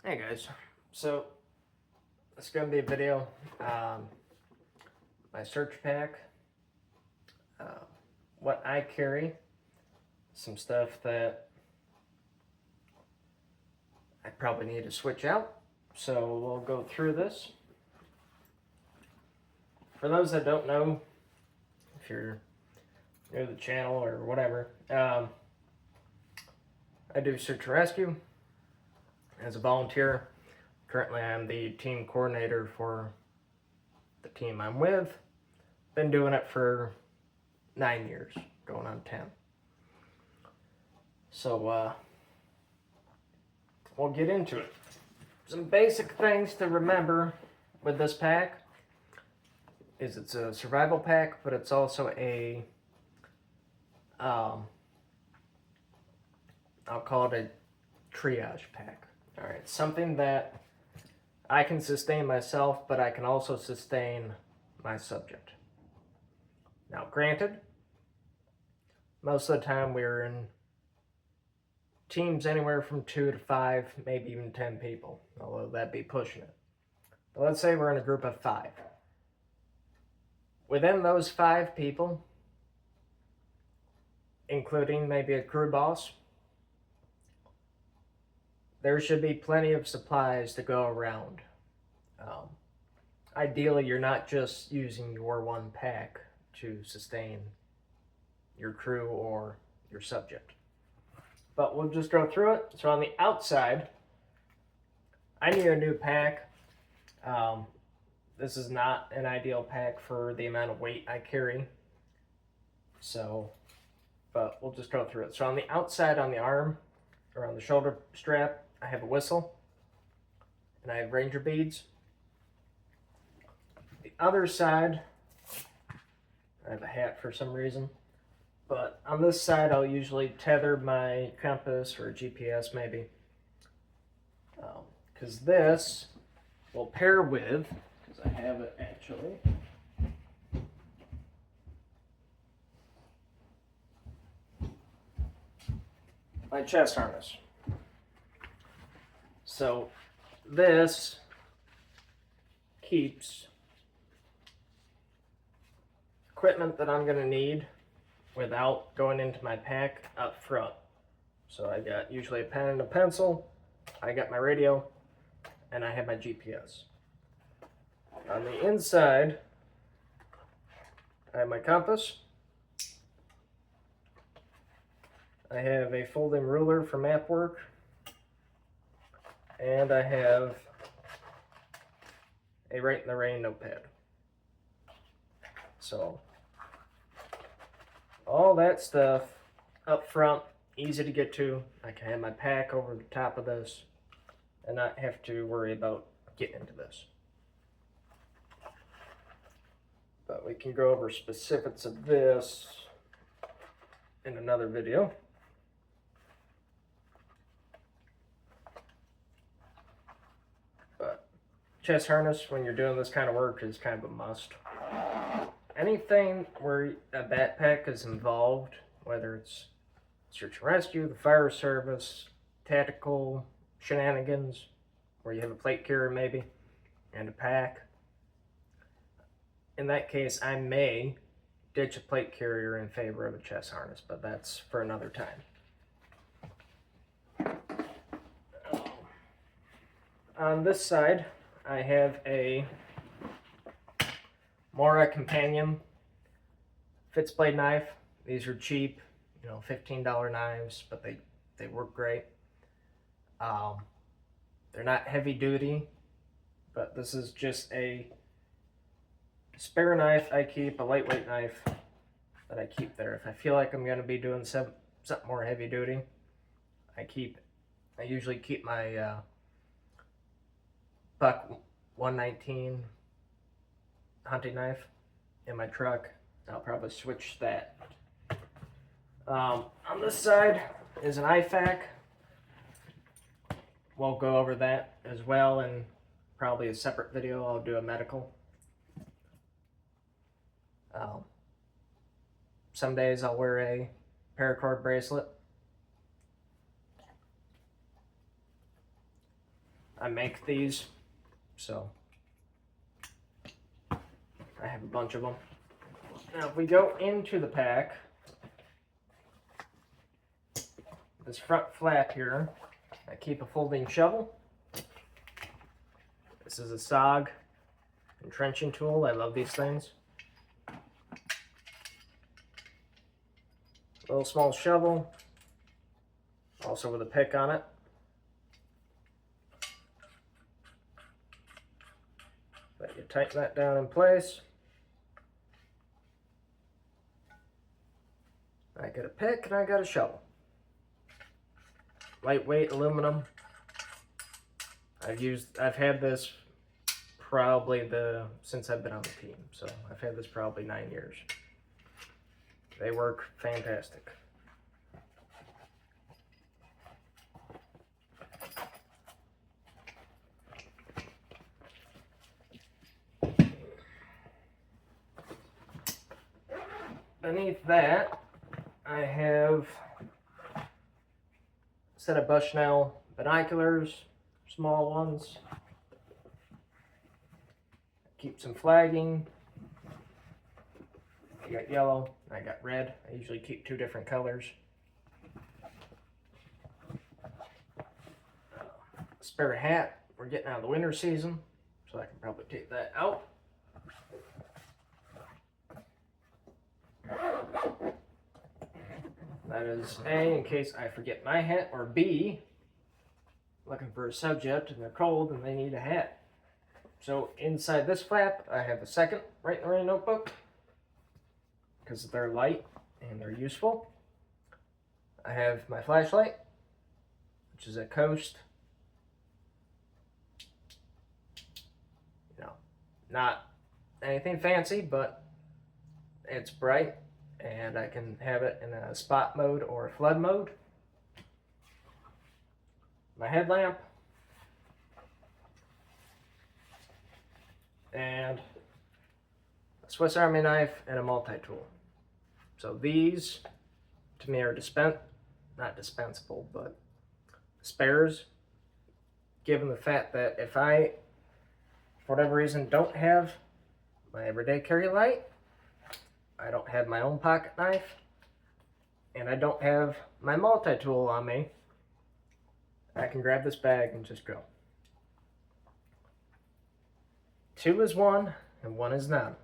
Hey guys, so it's gonna be a video. My search pack, uh, what I carry, some stuff that I probably need to switch out. So we'll go through this. For those that don't know, if you're new to the channel or whatever, I do search and rescue as a volunteer. Currently, I'm the team coordinator for the team I'm with. Been doing it for 9 years, going on 10. So we'll get into it. Some basic things to remember with this pack is it's a survival pack, but it's also a I'll call it a triage pack. All right, something that I can sustain myself, but I can also sustain my subject. Now, granted, most of the time we're in teams anywhere from 2 to 5, maybe even 10 people, although that'd be pushing it. But let's say we're in a group of 5. Within those 5 people, including maybe a crew boss, there should be plenty of supplies to go around. Ideally, you're not just using your one pack to sustain your crew or your subject. But we'll just go through it. So on the outside, I need a new pack. This is not an ideal pack for the amount of weight I carry. So, but we'll just go through it. So on the outside, on the arm, or on the shoulder strap, I have a whistle, and I have ranger beads. The other side, I have a hat for some reason. But on this side, I'll usually tether my compass or GPS maybe. Because this will pair with, because I have it actually, my chest harness. So this keeps equipment that I'm going to need without going into my pack up front. So I got usually a pen and a pencil, I got my radio, and I have my GPS. On the inside, I have my compass. I have a folding ruler for map work. And I have a Write in the Rain notepad. So, all that stuff up front, easy to get to. I can have my pack over the top of this and not have to worry about getting into this. But we can go over specifics of this in another video. But chest harness, when you're doing this kind of work, is kind of a must. Anything where a backpack is involved, whether it's search and rescue, the fire service, tactical shenanigans, where you have a plate carrier maybe, and a pack. In that case, I may ditch a plate carrier in favor of a chest harness, but that's for another time. On this side, I have a Mora Companion Fitzblade knife. These are cheap, $15 knives, but they work great. They're not heavy duty, but this is just a spare knife I keep, a lightweight knife that I keep there. If I feel like I'm going to be doing something more heavy duty, I usually keep my Buck 119 hunting knife in my truck. I'll probably switch that. On this side is an IFAK. We'll go over that as well in probably a separate video. I'll do a medical. Some days I'll wear a paracord bracelet. I make these, so I have a bunch of them. Now if we go into the pack, this front flap here, I keep a folding shovel. This is a SOG entrenching tool. I love these things. Little small shovel, also with a pick on it. But you tighten that down in place. I got a pick and I got a shovel. Lightweight aluminum. I've had this probably since I've been on the team. So I've had this probably 9 years. They work fantastic. Beneath that, I have a set of Bushnell binoculars, small ones. Keep some flagging. I got yellow, I got red. I usually keep 2 different colors. Spare hat. We're getting out of the winter season, so I can probably take that out. That is A, in case I forget my hat, or B, looking for a subject and they're cold and they need a hat. So inside this flap, I have a second Write in the Rain notebook, because they're light and they're useful. I have my flashlight, which is a Coast. You know, not anything fancy, but it's bright. And I can have it in a spot mode or a flood mode. My headlamp. And a Swiss Army knife and a multi-tool. So these, to me, are not dispensable, but spares. Given the fact that if I, for whatever reason, don't have my everyday carry light, I don't have my own pocket knife, and I don't have my multi-tool on me, I can grab this bag and just go. 2 is 1, and 1 is none.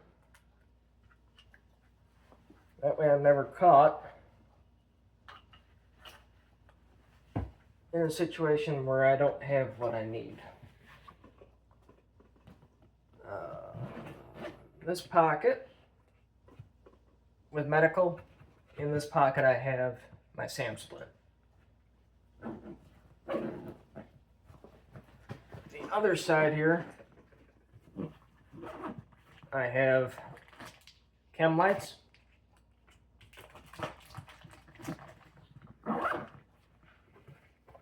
That way I'm never caught in a situation where I don't have what I need. This pocket, with medical, in this pocket I have my SAM splint. The other side here, I have chem lights.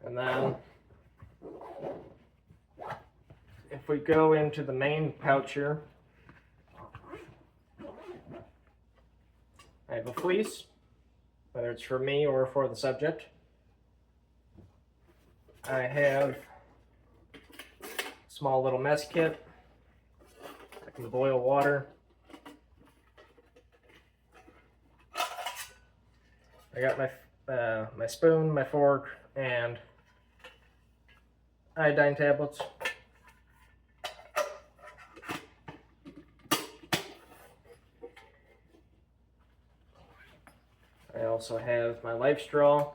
And then if we go into the main pouch here, I have a fleece, whether it's for me or for the subject. I have a small little mess kit. I can boil water. I got my spoon, my fork, and iodine tablets. I also have my life straw,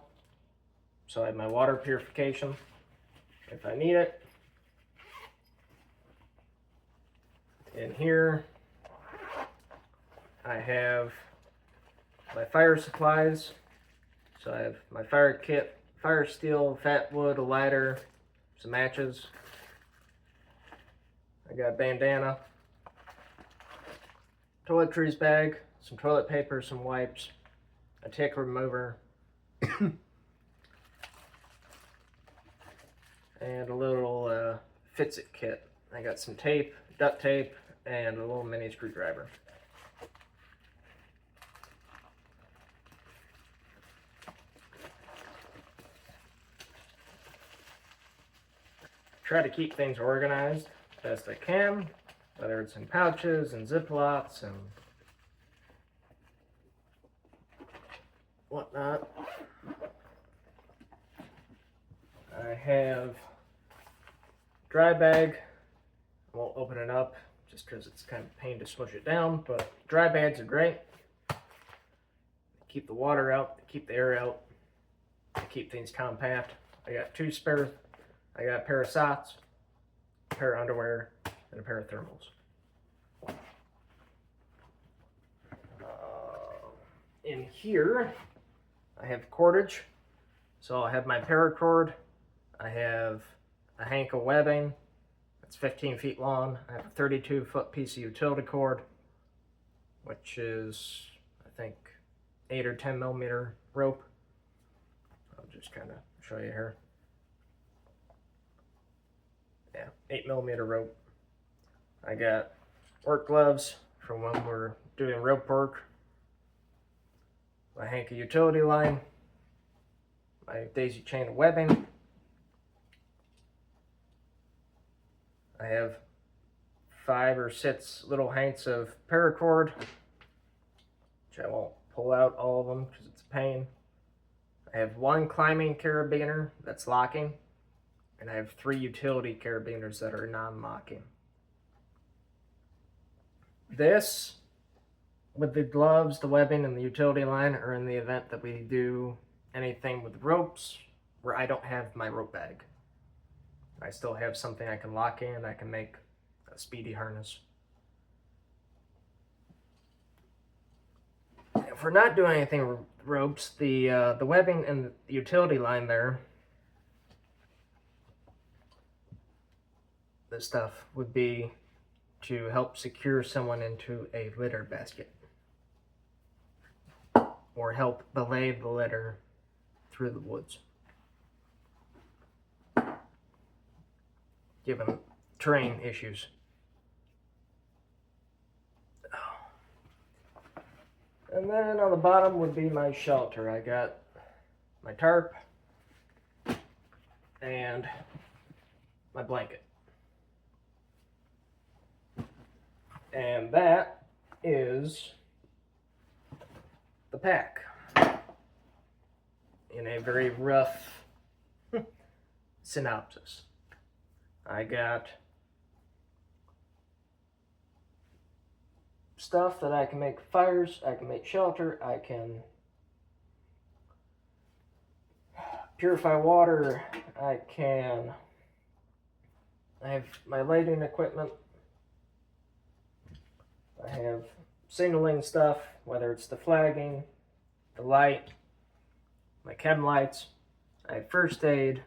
so I have my water purification if I need it. In here, I have my fire supplies. So I have my fire kit, fire steel, fat wood, a lighter, some matches. I got a bandana, toiletries bag, some toilet paper, some wipes, a tick remover, and a little Fix-It kit. I got some tape, duct tape, and a little mini screwdriver. try to keep things organized best I can, whether it's in pouches and Ziplocs and whatnot. I have dry bag. I won't open it up just because it's kind of a pain to smush it down, but dry bags are great. They keep the water out, they keep the air out, they keep things compact. I got two spare, I got a pair of socks, a pair of underwear, and a pair of thermals. In here, I have cordage. So I have my paracord. I have a hank of webbing. It's 15 feet long. I have a 32-foot piece of utility cord, which is, I think, 8 or 10 millimeter rope. I'll just kind of show you here. Yeah, 8 millimeter rope. I got work gloves for when we're doing rope work. My hank of utility line. My daisy chain of webbing. I have 5 or 6 little hanks of paracord, which I won't pull out all of them because it's a pain. I have 1 climbing carabiner that's locking, and I have 3 utility carabiners that are non-locking. This, with the gloves, the webbing, and the utility line, are in the event that we do anything with ropes where I don't have my rope bag. I still have something I can lock in. I can make a speedy harness. If we're not doing anything with ropes, the webbing and the utility line there, this stuff would be to help secure someone into a litter basket or help belay the litter through the woods, given terrain issues. And then on the bottom would be my shelter. I got my tarp and my blanket. And that is the pack in a very rough synopsis. I got stuff that I can make fires, I can make shelter, I can purify water, I have my lighting equipment, I have signaling stuff, whether it's the flagging, the light, my chem lights, I have first aid,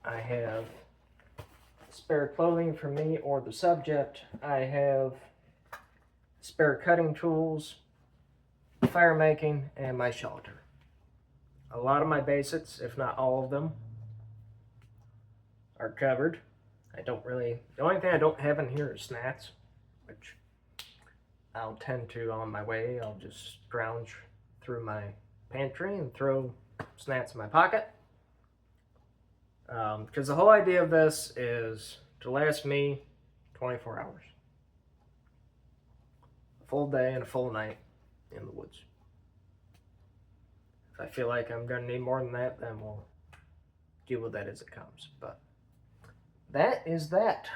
I have spare clothing for me or the subject, I have spare cutting tools, fire making, and my shelter. A lot of my basics, if not all of them, are covered. The only thing I don't have in here is snacks, which I'll tend to on my way. I'll just scrounge through my pantry and throw snacks in my pocket. Because the whole idea of this is to last me 24 hours. A full day and a full night in the woods. If I feel like I'm going to need more than that, then we'll deal with that as it comes. But that is that.